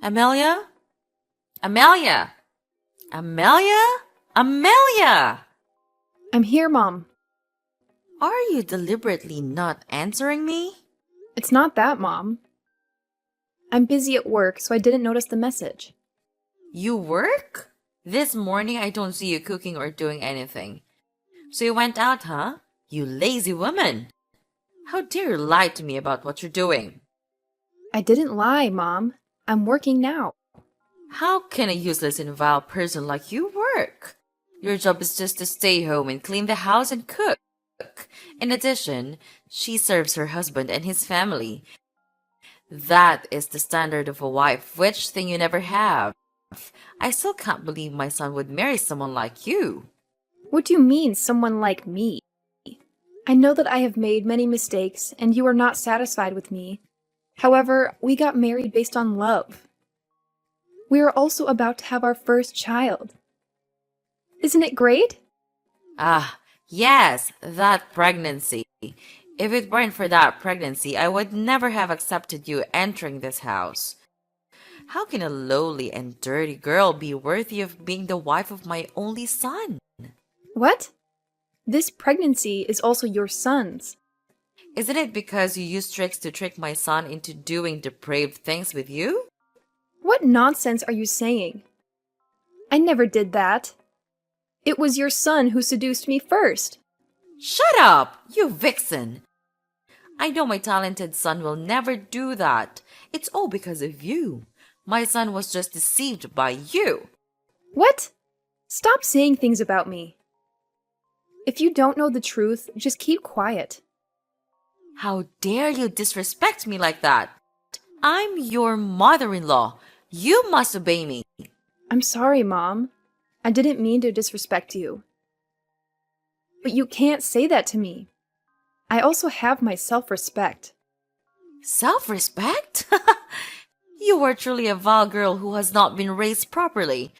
Amelia? Amelia! Amelia? Amelia! I'm here, Mom. Are you deliberately not answering me? It's not that, Mom. I'm busy at work, so I didn't notice the message. You work? This morning I don't see you cooking or doing anything. So you went out, huh? You lazy woman! How dare you lie to me about what you're doing? I didn't lie, Mom. I'm working now. How can a useless and vile person like you work? Your job is just to stay home and clean the house and cook. In addition, she serves her husband and his family. That is the standard of a wife, which thing you never have. I still can't believe my son would marry someone like you. What do you mean, someone like me? I know that I have made many mistakes, and you are not satisfied with me. However, we got married based on love. We are also about to have our first child. Isn't it great? Ah, yes, that pregnancy. If it weren't for that pregnancy, I would never have accepted you entering this house. How can a lowly and dirty girl be worthy of being the wife of my only son? What? This pregnancy is also your son's. Isn't it because you used tricks to trick my son into doing depraved things with you? What nonsense are you saying? I never did that. It was your son who seduced me first. Shut up, you vixen! I know my talented son will never do that. It's all because of you. My son was just deceived by you. What? Stop saying things about me. If you don't know the truth, just keep quiet. How dare you disrespect me like that? I'm your mother-in-law. You must obey me. I'm sorry, Mom. I didn't mean to disrespect you. But you can't say that to me. I also have my self-respect. Self-respect? You are truly a vile girl who has not been raised properly.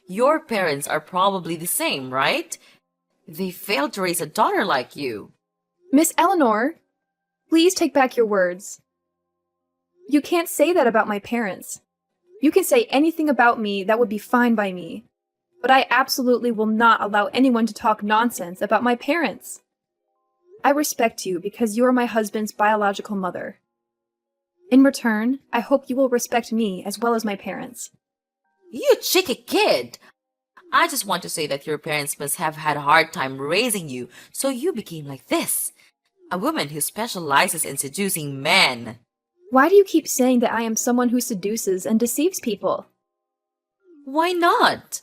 Your parents are probably the same, right? They failed to raise a daughter like you. Miss Eleanor, please take back your words. You can't say that about my parents. You can say anything about me that would be fine by me. But I absolutely will not allow anyone to talk nonsense about my parents. I respect you because you are my husband's biological mother. In return, I hope you will respect me as well as my parents. You cheeky kid! I just want to say that your parents must have had a hard time raising you, so you became like this. A woman who specializes in seducing men. Why do you keep saying that I am someone who seduces and deceives people? Why not?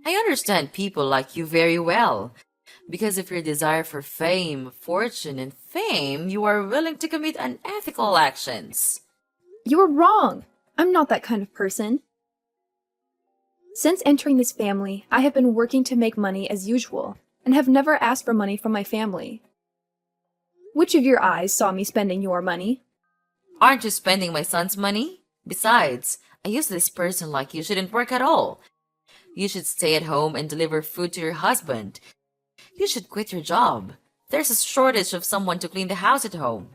I understand people like you very well. Because of your desire for fame, fortune, and fame, you are willing to commit unethical actions. You are wrong. I'm not that kind of person. Since entering this family, I have been working to make money as usual, and have never asked for money from my family. Which of your eyes saw me spending your money? Aren't you spending my son's money? Besides, a useless person like you shouldn't work at all. You should stay at home and deliver food to your husband. You should quit your job. There's a shortage of someone to clean the house at home.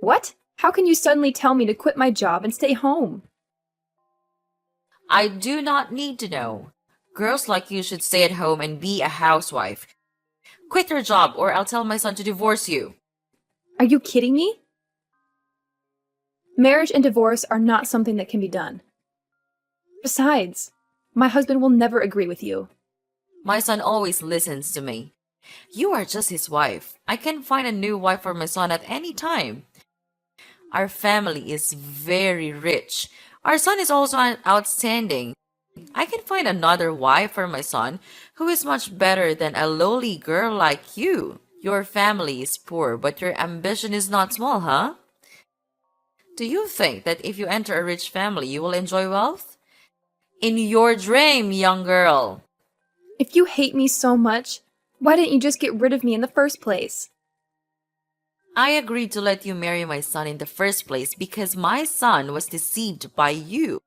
What? How can you suddenly tell me to quit my job and stay home? I do not need to know. Girls like you should stay at home and be a housewife. Quit your job or I'll tell my son to divorce you. Are you kidding me? Marriage and divorce are not something that can be done. Besides, my husband will never agree with you. My son always listens to me. You are just his wife. I can find a new wife for my son at any time. Our family is very rich. Our son is also outstanding. I can find another wife for my son who is much better than a lowly girl like you. Your family is poor, but your ambition is not small, huh? Do you think that if you enter a rich family, you will enjoy wealth? In your dream, young girl. If you hate me so much, why didn't you just get rid of me in the first place? I agreed to let you marry my son in the first place because my son was deceived by you.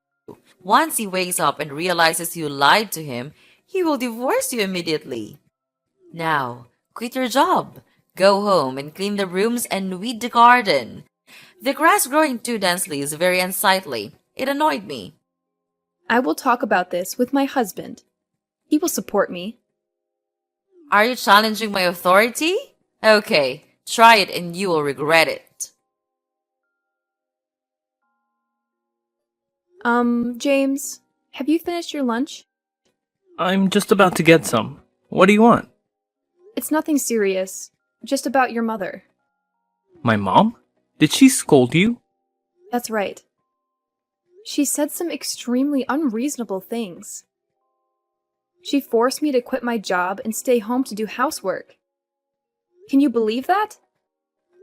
Once he wakes up and realizes you lied to him, he will divorce you immediately. Now, quit your job. Go home and clean the rooms and weed the garden. The grass growing too densely is very unsightly. It annoyed me. I will talk about this with my husband. He will support me. Are you challenging my authority? Okay, try it and you will regret it. James, have you finished your lunch? I'm just about to get some. What do you want? It's nothing serious, just about your mother. My mom? Did she scold you? That's right. She said some extremely unreasonable things. She forced me to quit my job and stay home to do housework. Can you believe that?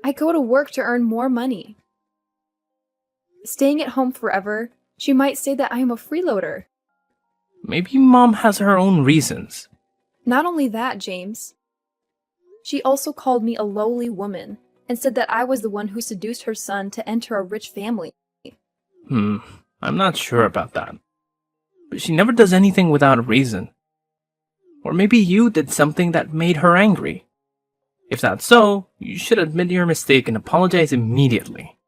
I go to work to earn more money. Staying at home forever, she might say that I am a freeloader. Maybe mom has her own reasons. Not only that, James. She also called me a lowly woman and said that I was the one who seduced her son to enter a rich family. I'm not sure about that. But she never does anything without a reason. Or maybe you did something that made her angry. If that's so, you should admit your mistake and apologize immediately.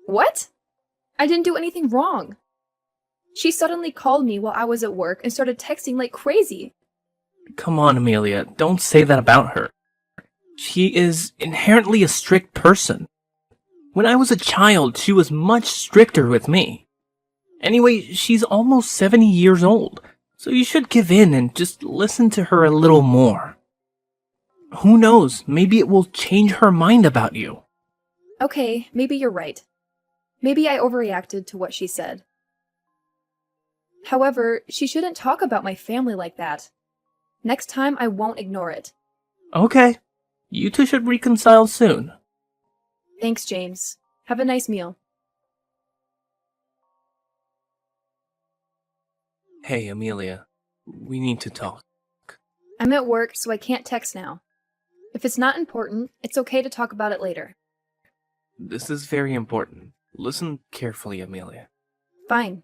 What? I didn't do anything wrong. She suddenly called me while I was at work and started texting like crazy. Come on, Amelia, don't say that about her. She is inherently a strict person. When I was a child, she was much stricter with me. Anyway, she's almost 70 years old, so you should give in and just listen to her a little more. Who knows, maybe it will change her mind about you. Okay, maybe you're right. Maybe I overreacted to what she said. However, she shouldn't talk about my family like that. Next time, I won't ignore it. Okay, you two should reconcile soon. Thanks, James. Have a nice meal. Hey, Amelia, we need to talk. I'm at work, so I can't text now. If it's not important, it's okay to talk about it later. This is very important. Listen carefully, Amelia. Fine.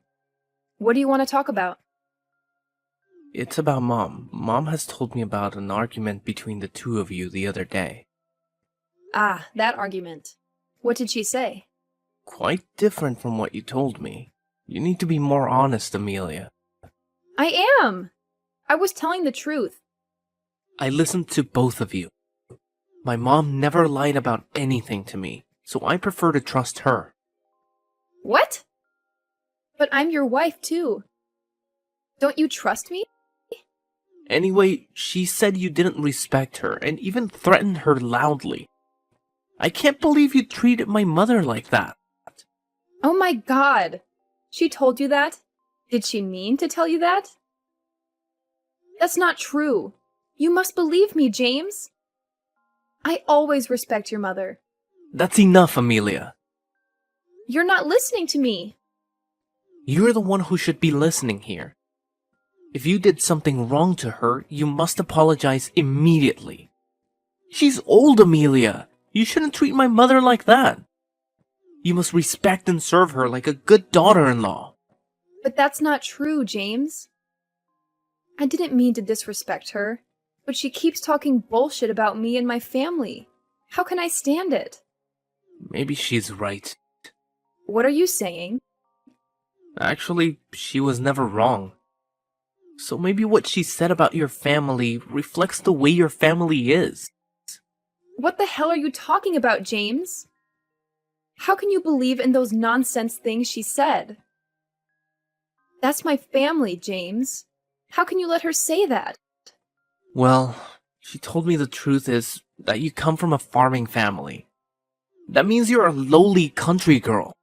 What do you want to talk about? It's about Mom. Mom has told me about an argument between the two of you the other day. Ah, that argument. What did she say? Quite different from what you told me. You need to be more honest, Amelia. I am! I was telling the truth. I listened to both of you. My mom never lied about anything to me, so I prefer to trust her. What? But I'm your wife, too. Don't you trust me? Anyway, she said you didn't respect her and even threatened her loudly. I can't believe you treated my mother like that. Oh my god! She told you that? Did she mean to tell you that? That's not true. You must believe me, James. I always respect your mother. That's enough, Amelia. You're not listening to me. You're the one who should be listening here. If you did something wrong to her, you must apologize immediately. She's old, Amelia. You shouldn't treat my mother like that. You must respect and serve her like a good daughter-in-law. But that's not true, James. I didn't mean to disrespect her, but she keeps talking bullshit about me and my family. How can I stand it? Maybe she's right. What are you saying? Actually, she was never wrong. So maybe what she said about your family reflects the way your family is. What the hell are you talking about, James? How can you believe in those nonsense things she said? That's my family, James. How can you let her say that? Well, she told me the truth is that you come from a farming family. That means you're a lowly country girl.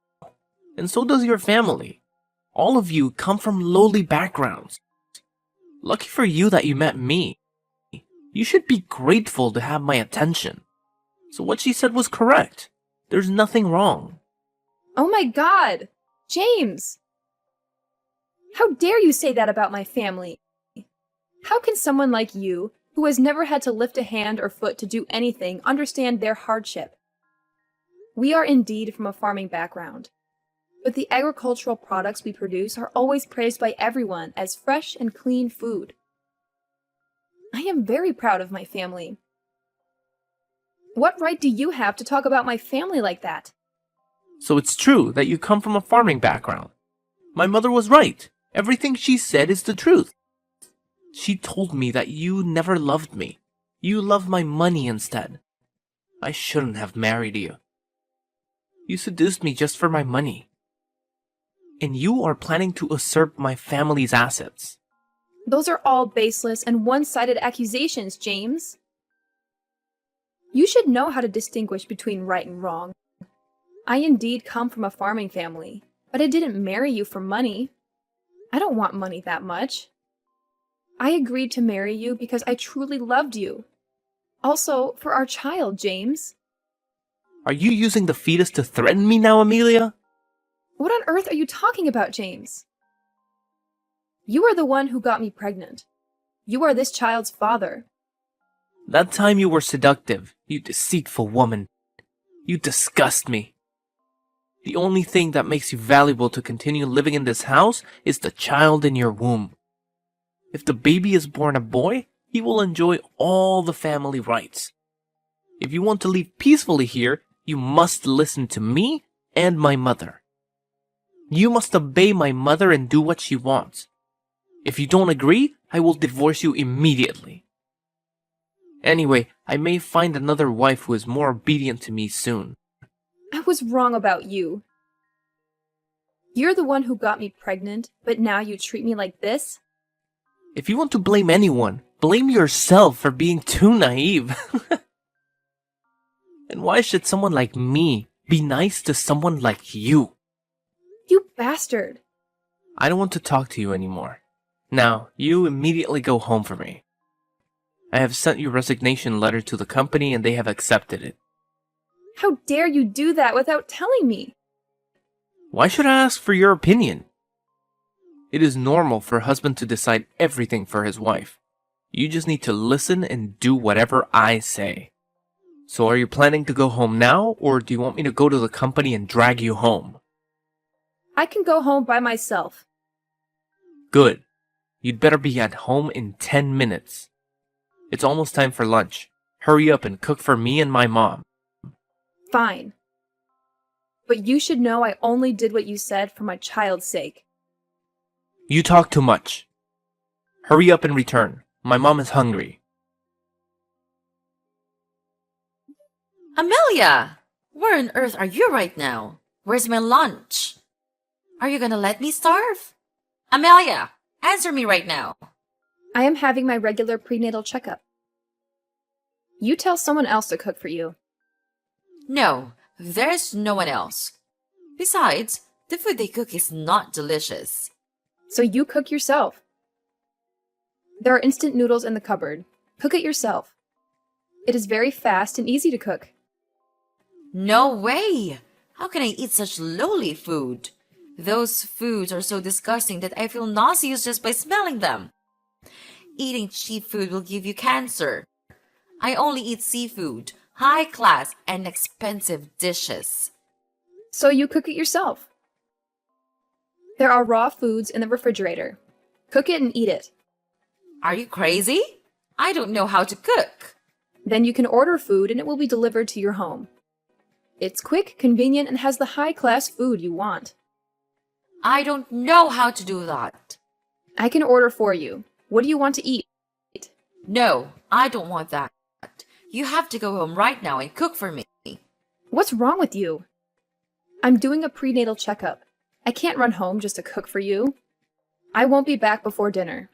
And so does your family. All of you come from lowly backgrounds. Lucky for you that you met me. You should be grateful to have my attention. So what she said was correct. There's nothing wrong. Oh my god! James! How dare you say that about my family? How can someone like you, who has never had to lift a hand or foot to do anything, understand their hardship? We are indeed from a farming background, but the agricultural products we produce are always praised by everyone as fresh and clean food. I am very proud of my family. What right do you have to talk about my family like that? So it's true that you come from a farming background. My mother was right. Everything she said is the truth. She told me that you never loved me. You loved my money instead. I shouldn't have married you. You seduced me just for my money. And you are planning to usurp my family's assets. Those are all baseless and one-sided accusations, James. You should know how to distinguish between right and wrong. I indeed come from a farming family, but I didn't marry you for money. I don't want money that much. I agreed to marry you because I truly loved you. Also, for our child, James. Are you using the fetus to threaten me now, Amelia? What on earth are you talking about, James? You are the one who got me pregnant. You are this child's father. That time you were seductive, you deceitful woman. You disgust me. The only thing that makes you valuable to continue living in this house is the child in your womb. If the baby is born a boy, he will enjoy all the family rights. If you want to leave peacefully here, you must listen to me and my mother. You must obey my mother and do what she wants. If you don't agree, I will divorce you immediately. Anyway, I may find another wife who is more obedient to me soon. I was wrong about you. You're the one who got me pregnant, but now you treat me like this? If you want to blame anyone, blame yourself for being too naive. And why should someone like me be nice to someone like you? You bastard! I don't want to talk to you anymore. Now, you immediately go home for me. I have sent your resignation letter to the company and they have accepted it. How dare you do that without telling me? Why should I ask for your opinion? It is normal for a husband to decide everything for his wife. You just need to listen and do whatever I say. So are you planning to go home now, or do you want me to go to the company and drag you home? I can go home by myself. Good. You'd better be at home in 10 minutes. It's almost time for lunch. Hurry up and cook for me and my mom. Fine. But you should know I only did what you said for my child's sake. You talk too much. Hurry up and return. My mom is hungry. Amelia! Where on earth are you right now? Where's my lunch? Are you gonna let me starve? Amelia! Answer me right now. I am having my regular prenatal checkup. You tell someone else to cook for you. No, there's no one else. Besides, the food they cook is not delicious. So you cook yourself. There are instant noodles in the cupboard. Cook it yourself. It is very fast and easy to cook. No way! How can I eat such lowly food? Those foods are so disgusting that I feel nauseous just by smelling them. Eating cheap food will give you cancer. I only eat seafood, high class and expensive dishes. So you cook it yourself. There are raw foods in the refrigerator. Cook it and eat it. Are you crazy? I don't know how to cook. Then you can order food and it will be delivered to your home. It's quick, convenient, and has the high-class food you want. I don't know how to do that. I can order for you. What do you want to eat? No, I don't want that. You have to go home right now and cook for me. What's wrong with you? I'm doing a prenatal checkup. I can't run home just to cook for you. I won't be back before dinner.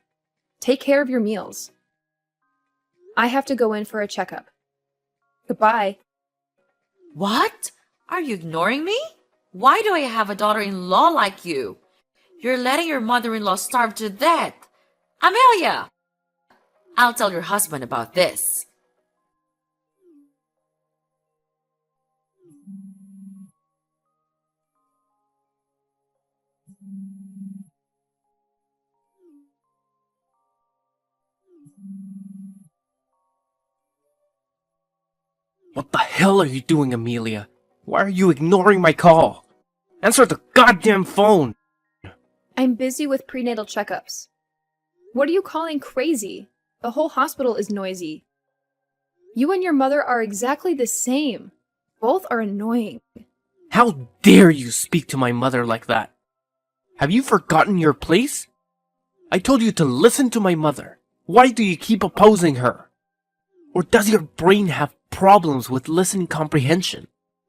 Take care of your meals. I have to go in for a checkup. Goodbye. What? Are you ignoring me? Why do I have a daughter-in-law like you? You're letting your mother-in-law starve to death. Amelia! I'll tell your husband about this. What the hell are you doing, Amelia? Why are you ignoring my call? Answer the goddamn phone! I'm busy with prenatal checkups. What are you calling crazy? The whole hospital is noisy. You and your mother are exactly the same. Both are annoying. How dare you speak to my mother like that? Have you forgotten your place? I told you to listen to my mother. Why do you keep opposing her? Or does your brain have problems with listening comprehension?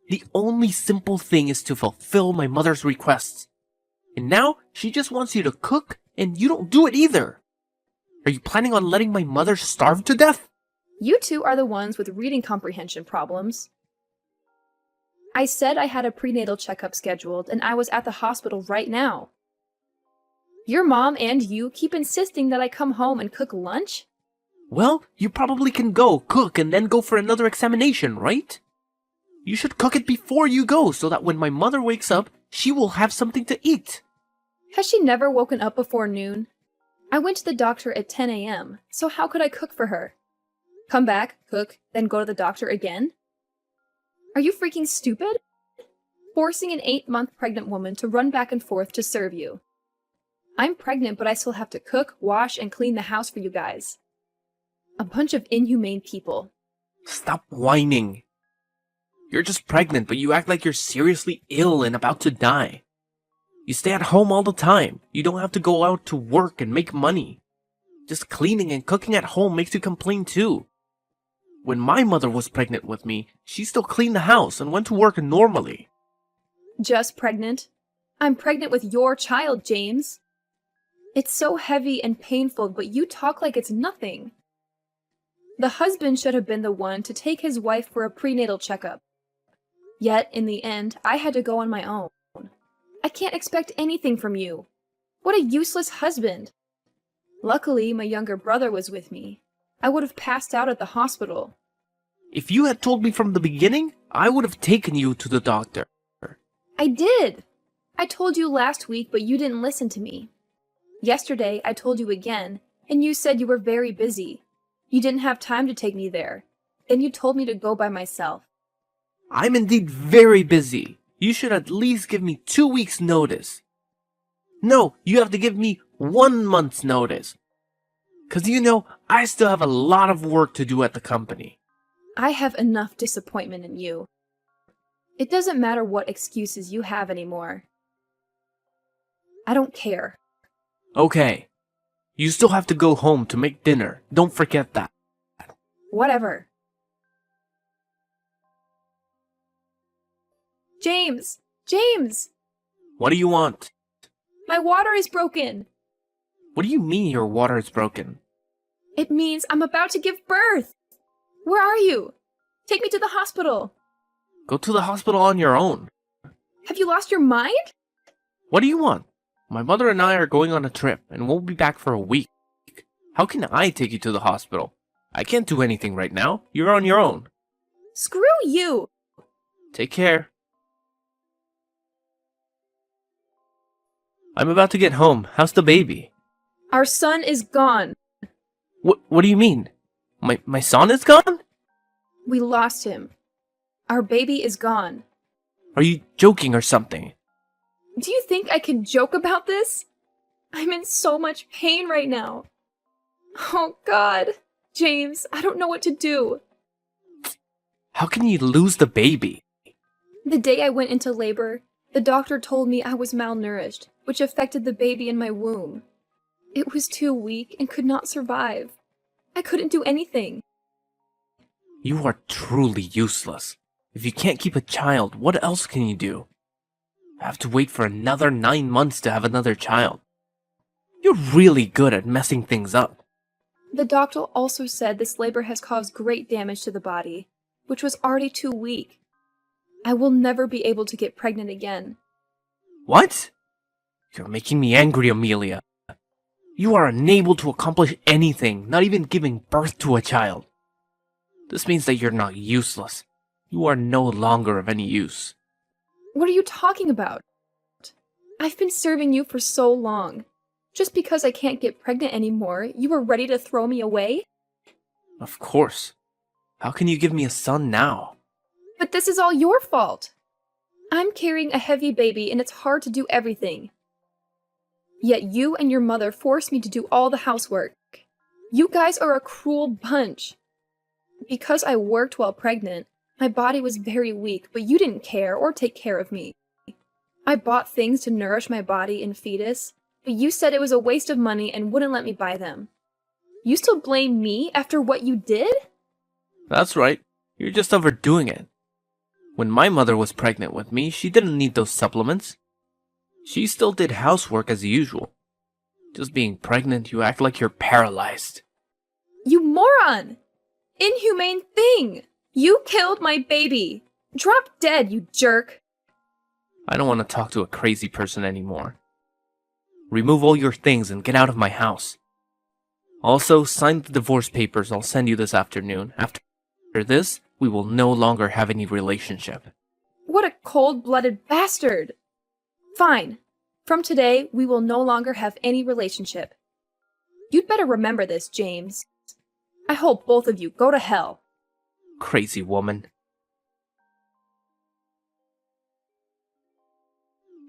The only simple thing is to fulfill my mother's requests. And now she just wants you to cook and you don't do it either. Are you planning on letting my mother starve to death? You two are the ones with reading comprehension problems. I said I had a prenatal checkup scheduled and I was at the hospital right now. Your mom and you keep insisting that I come home and cook lunch? Well, you probably can go cook and then go for another examination, right? You should cook it before you go so that when my mother wakes up, she will have something to eat. Has she never woken up before noon? I went to the doctor at 10 a.m., so how could I cook for her? Come back, cook, then go to the doctor again? Are you freaking stupid? Forcing an 8-month pregnant woman to run back and forth to serve you. I'm pregnant, but I still have to cook, wash, and clean the house for you guys. A bunch of inhumane people. Stop whining. You're just pregnant, but you act like you're seriously ill and about to die. You stay at home all the time. You don't have to go out to work and make money. Just cleaning and cooking at home makes you complain too. When my mother was pregnant with me, she still cleaned the house and went to work normally. Just pregnant? I'm pregnant with your child, James. It's so heavy and painful, but you talk like it's nothing. The husband should have been the one to take his wife for a prenatal checkup. Yet, in the end, I had to go on my own. I can't expect anything from you. What a useless husband. Luckily, my younger brother was with me. I would have passed out at the hospital. If you had told me from the beginning, I would have taken you to the doctor. I did! I told you last week, but you didn't listen to me. Yesterday, I told you again, and you said you were very busy. You didn't have time to take me there. Then you told me to go by myself. I'm indeed very busy. You should at least give me 2 weeks' notice. No, you have to give me 1 month's notice. 'Cause you know, I still have a lot of work to do at the company. I have enough disappointment in you. It doesn't matter what excuses you have anymore. I don't care. Okay. You still have to go home to make dinner. Don't forget that. Whatever. James! James! What do you want? My water is broken! What do you mean your water is broken? It means I'm about to give birth! Where are you? Take me to the hospital! Go to the hospital on your own. Have you lost your mind? What do you want? My mother and I are going on a trip and won't be back for a week. How can I take you to the hospital? I can't do anything right now. You're on your own. Screw you! Take care. I'm about to get home. How's the baby? Our son is gone. What do you mean? My son is gone? We lost him. Our baby is gone. Are you joking or something? Do you think I can joke about this? I'm in so much pain right now. Oh, God. James, I don't know what to do. How can you lose the baby? The day I went into labor, the doctor told me I was malnourished, which affected the baby in my womb. It was too weak and could not survive. I couldn't do anything. You are truly useless. If you can't keep a child, what else can you do? I have to wait for another 9 months to have another child. You're really good at messing things up. The doctor also said this labor has caused great damage to the body, which was already too weak. I will never be able to get pregnant again. What? You're making me angry, Amelia. You are unable to accomplish anything, not even giving birth to a child. This means that you're not useless. You are no longer of any use. What are you talking about? I've been serving you for so long. Just because I can't get pregnant anymore, you are ready to throw me away? Of course. How can you give me a son now? But this is all your fault. I'm carrying a heavy baby and it's hard to do everything. Yet you and your mother forced me to do all the housework. You guys are a cruel bunch. Because I worked while pregnant, my body was very weak, but you didn't care or take care of me. I bought things to nourish my body and fetus, But you said it was a waste of money and wouldn't let me buy them. You still blame me after what you did? That's right. You're just overdoing it. When my mother was pregnant with me, she didn't need those supplements. She still did housework as usual. Just being pregnant, you act like you're paralyzed. You moron! Inhumane thing! You killed my baby! Drop dead, you jerk! I don't want to talk to a crazy person anymore. Remove all your things and get out of my house. Also, sign the divorce papers I'll send you this afternoon. After this, we will no longer have any relationship. What a cold-blooded bastard! Fine. From today, we will no longer have any relationship. You'd better remember this, James. I hope both of you go to hell. Crazy woman.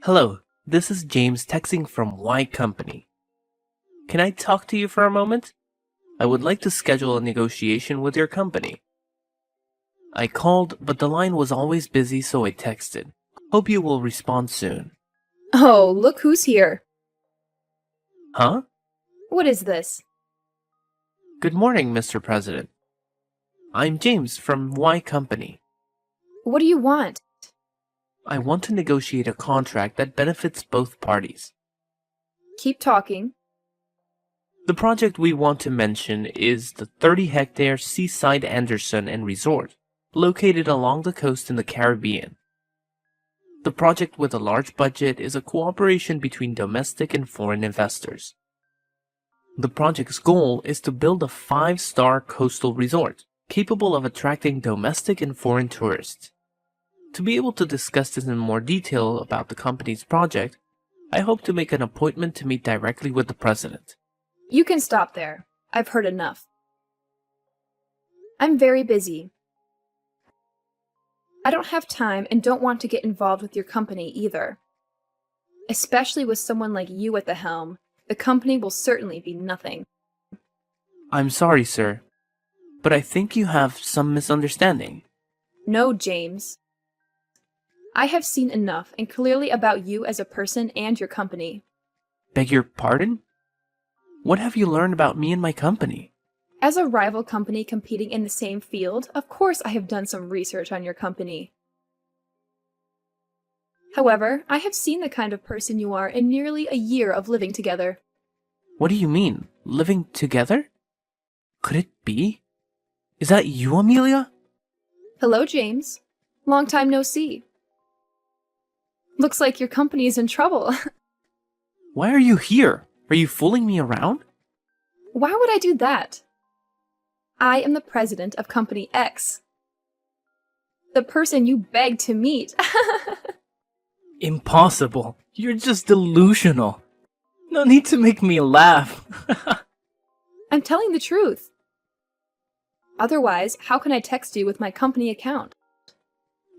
Hello, this is James texting from Y Company. Can I talk to you for a moment? I would like to schedule a negotiation with your company. I called, but the line was always busy, so I texted. Hope you will respond soon. Oh, look who's here. Huh? What is this? Good morning, Mr. President. I'm James from Y Company. What do you want? I want to negotiate a contract that benefits both parties. Keep talking. The project we want to mention is the 30-hectare Seaside Anderson and Resort, located along the coast in the Caribbean. The project with a large budget is a cooperation between domestic and foreign investors. The project's goal is to build a 5-star coastal resort, capable of attracting domestic and foreign tourists. To be able to discuss this in more detail about the company's project, I hope to make an appointment to meet directly with the president. You can stop there. I've heard enough. I'm very busy. I don't have time and don't want to get involved with your company either. Especially with someone like you at the helm, the company will certainly be nothing. I'm sorry, sir, but I think you have some misunderstanding. No, James. I have seen enough and clearly about you as a person and your company. Beg your pardon? What have you learned about me and my company? As a rival company competing in the same field, of course I have done some research on your company. However, I have seen the kind of person you are in nearly a year of living together. What do you mean? Living together? Could it be? Is that you, Amelia? Hello, James. Long time no see. Looks like your company is in trouble. Why are you here? Are you fooling me around? Why would I do that? I am the president of Company X. The person you begged to meet. Impossible. You're just delusional. No need to make me laugh. I'm telling the truth. Otherwise, how can I text you with my company account?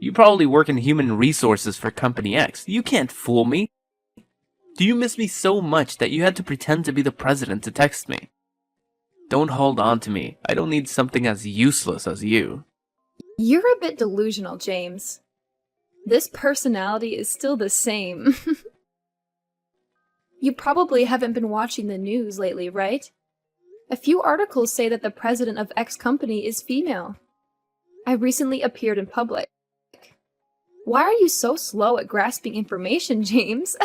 You probably work in human resources for Company X. You can't fool me. Do you miss me so much that you had to pretend to be the president to text me? Don't hold on to me. I don't need something as useless as you. You're a bit delusional, James. This personality is still the same. You probably haven't been watching the news lately, right? A few articles say that the president of X company is female. I recently appeared in public. Why are you so slow at grasping information, James?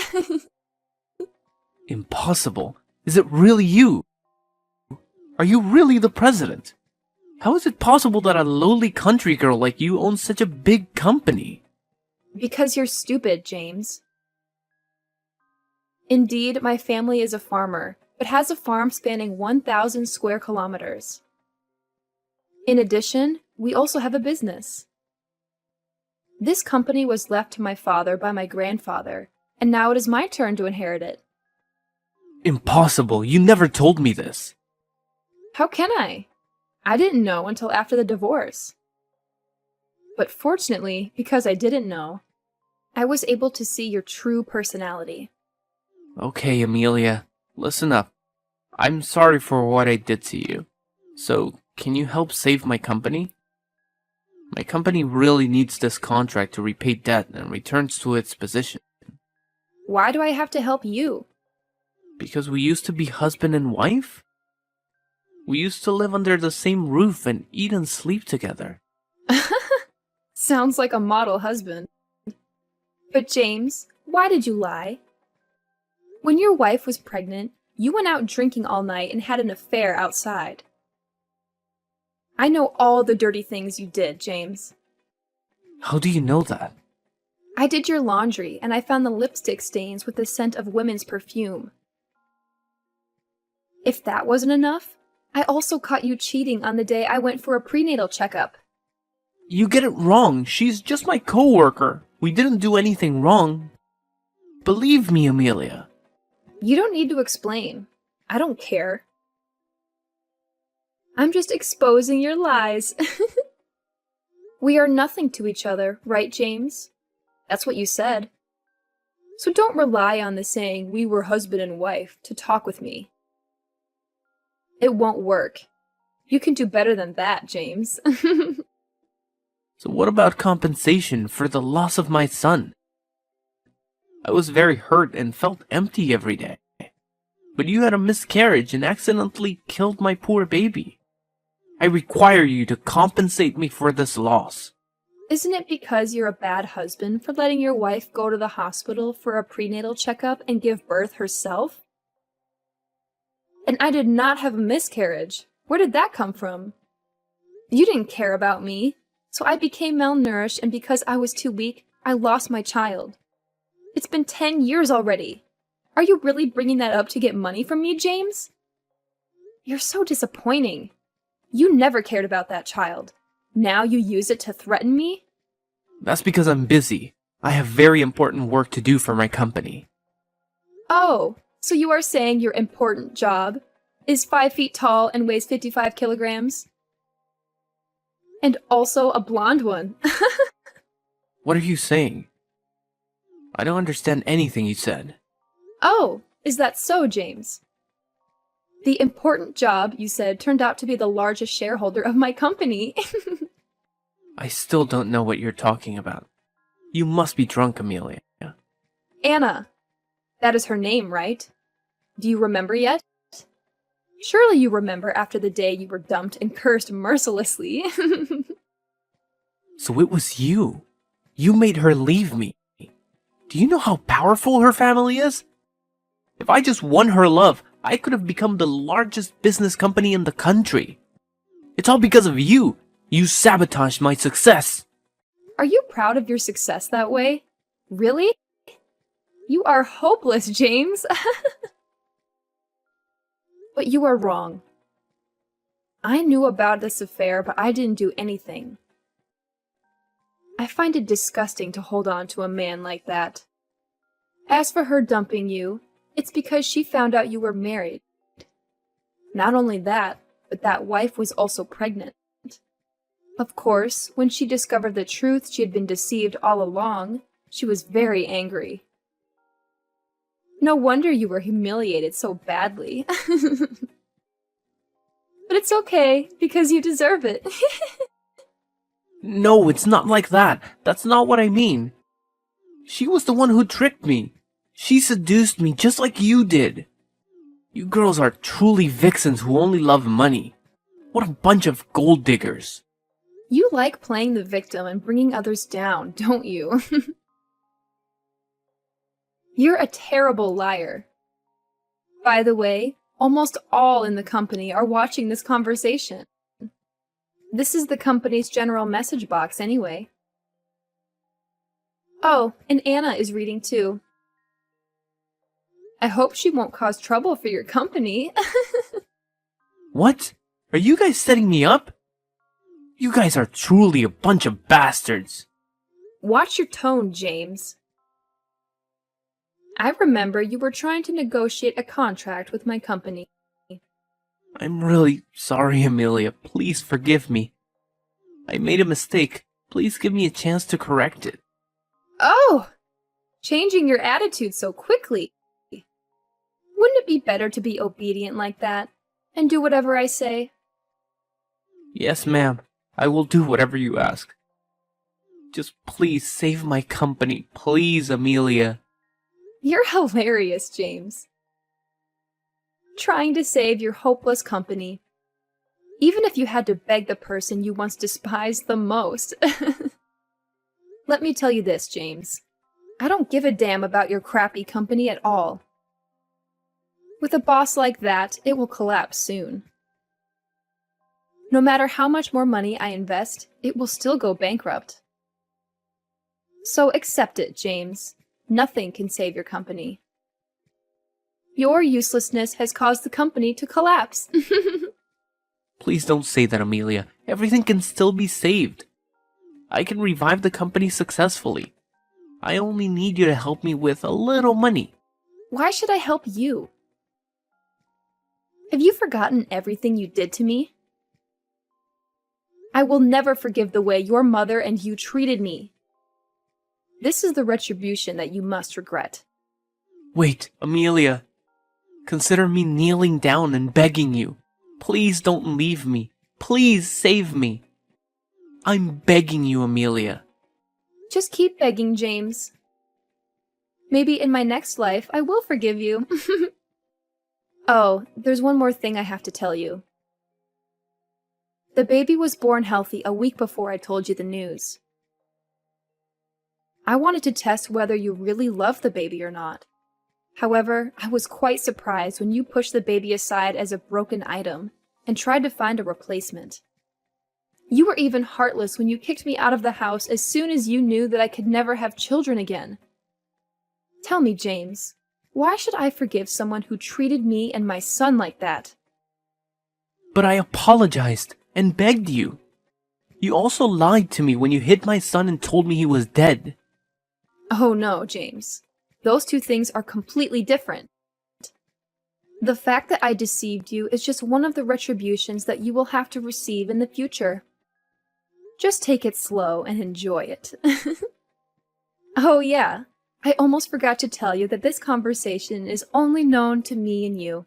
Impossible. Is it really you? Are you really the president? How is it possible that a lowly country girl like you owns such a big company? Because you're stupid, James. Indeed, my family is a farmer, but has a farm spanning 1,000 square kilometers. In addition, we also have a business. This company was left to my father by my grandfather, and now it is my turn to inherit it. Impossible. You never told me this. How can I? I didn't know until after the divorce. But fortunately, because I didn't know, I was able to see your true personality. Okay, Amelia, listen up. I'm sorry for what I did to you. So, can you help save my company? My company really needs this contract to repay debt and returns to its position. Why do I have to help you? Because we used to be husband and wife? We used to live under the same roof and eat and sleep together. Sounds like a model husband. But James, why did you lie? When your wife was pregnant, you went out drinking all night and had an affair outside. I know all the dirty things you did, James. How do you know that? I did your laundry and I found the lipstick stains with the scent of women's perfume. If that wasn't enough, I also caught you cheating on the day I went for a prenatal checkup. You get it wrong. She's just my coworker. We didn't do anything wrong. Believe me, Amelia. You don't need to explain. I don't care. I'm just exposing your lies. We are nothing to each other, right, James? That's what you said. So don't rely on the saying we were husband and wife to talk with me. It won't work. You can do better than that, James. So what about compensation for the loss of my son? I was very hurt and felt empty every day. But you had a miscarriage and accidentally killed my poor baby. I require you to compensate me for this loss. Isn't it because you're a bad husband for letting your wife go to the hospital for a prenatal checkup and give birth herself? And I did not have a miscarriage. Where did that come from? You didn't care about me, so I became malnourished, and because I was too weak, I lost my child. It's been 10 years already. Are you really bringing that up to get money from me, James? You're so disappointing. You never cared about that child. Now you use it to threaten me? That's because I'm busy. I have very important work to do for my company. Oh, so you are saying your important job is 5 feet tall and weighs 55 kilograms? And also a blonde one. What are you saying? I don't understand anything you said. Oh, is that so, James? The important job, you said, turned out to be the largest shareholder of my company. I still don't know what you're talking about. You must be drunk, Amelia. Anna. That is her name, right? Do you remember yet? Surely you remember after the day you were dumped and cursed mercilessly. So it was you. You made her leave me. Do you know how powerful her family is? If I just won her love, I could have become the largest business company in the country. It's all because of you. You sabotaged my success. Are you proud of your success that way? Really? You are hopeless, James. But you are wrong. I knew about this affair, but I didn't do anything. I find it disgusting to hold on to a man like that. As for her dumping you, it's because she found out you were married. Not only that, but that wife was also pregnant. Of course, when she discovered the truth she had been deceived all along, she was very angry. No wonder you were humiliated so badly. But it's okay, because you deserve it. No, it's not like that. That's not what I mean. She was the one who tricked me. She seduced me just like you did. You girls are truly vixens who only love money. What a bunch of gold diggers. You like playing the victim and bringing others down, don't you? You're a terrible liar. By the way, almost all in the company are watching this conversation. This is the company's general message box anyway. Oh, and Anna is reading too. I hope she won't cause trouble for your company. What? Are you guys setting me up? You guys are truly a bunch of bastards. Watch your tone, James. I remember you were trying to negotiate a contract with my company. I'm really sorry, Amelia. Please forgive me. I made a mistake. Please give me a chance to correct it. Oh! Changing your attitude so quickly. Wouldn't it be better to be obedient like that and do whatever I say? Yes, ma'am. I will do whatever you ask. Just please save my company. Please, Amelia. You're hilarious, James. trying to save your hopeless company. Even if you had to beg the person you once despised the most. Let me tell you this, James. I don't give a damn about your crappy company at all. With a boss like that, it will collapse soon. No matter how much more money I invest, it will still go bankrupt. So accept it, James. Nothing can save your company. Your uselessness has caused the company to collapse. Please don't say that, Amelia. Everything can still be saved. I can revive the company successfully. I only need you to help me with a little money. Why should I help you? Have you forgotten everything you did to me? I will never forgive the way your mother and you treated me. This is the retribution that you must regret. Wait, Amelia. Consider me kneeling down and begging you. Please don't leave me. Please save me. I'm begging you, Amelia. Just keep begging, James. Maybe in my next life, I will forgive you. Oh, there's one more thing I have to tell you. The baby was born healthy a week before I told you the news. I wanted to test whether you really loved the baby or not. However, I was quite surprised when you pushed the baby aside as a broken item and tried to find a replacement. You were even heartless when you kicked me out of the house as soon as you knew that I could never have children again. Tell me, James, why should I forgive someone who treated me and my son like that? But I apologized and begged you. You also lied to me when you hid my son and told me he was dead. Oh no, James. Those two things are completely different. The fact that I deceived you is just one of the retributions that you will have to receive in the future. Just take it slow and enjoy it. Oh yeah, I almost forgot to tell you that this conversation is only known to me and you.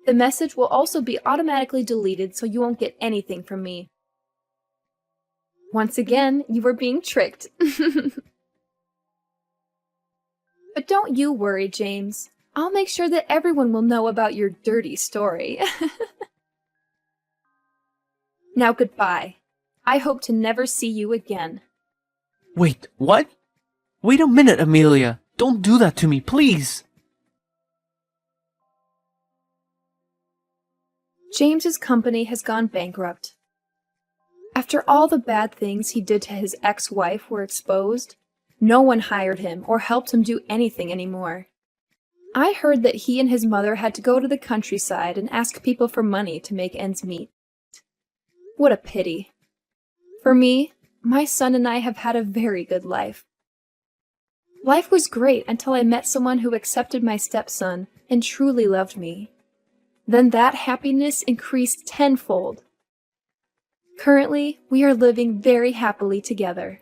The message will also be automatically deleted so you won't get anything from me. Once again, you were being tricked. But don't you worry, James. I'll make sure that everyone will know about your dirty story. Now goodbye. I hope to never see you again. Wait, what? Wait a minute, Amelia. Don't do that to me, please. James's company has gone bankrupt. After all the bad things he did to his ex-wife were exposed, no one hired him or helped him do anything anymore. I heard that he and his mother had to go to the countryside and ask people for money to make ends meet. What a pity. For me, my son and I have had a very good life. Life was great until I met someone who accepted my stepson and truly loved me. Then that happiness increased tenfold. Currently, we are living very happily together.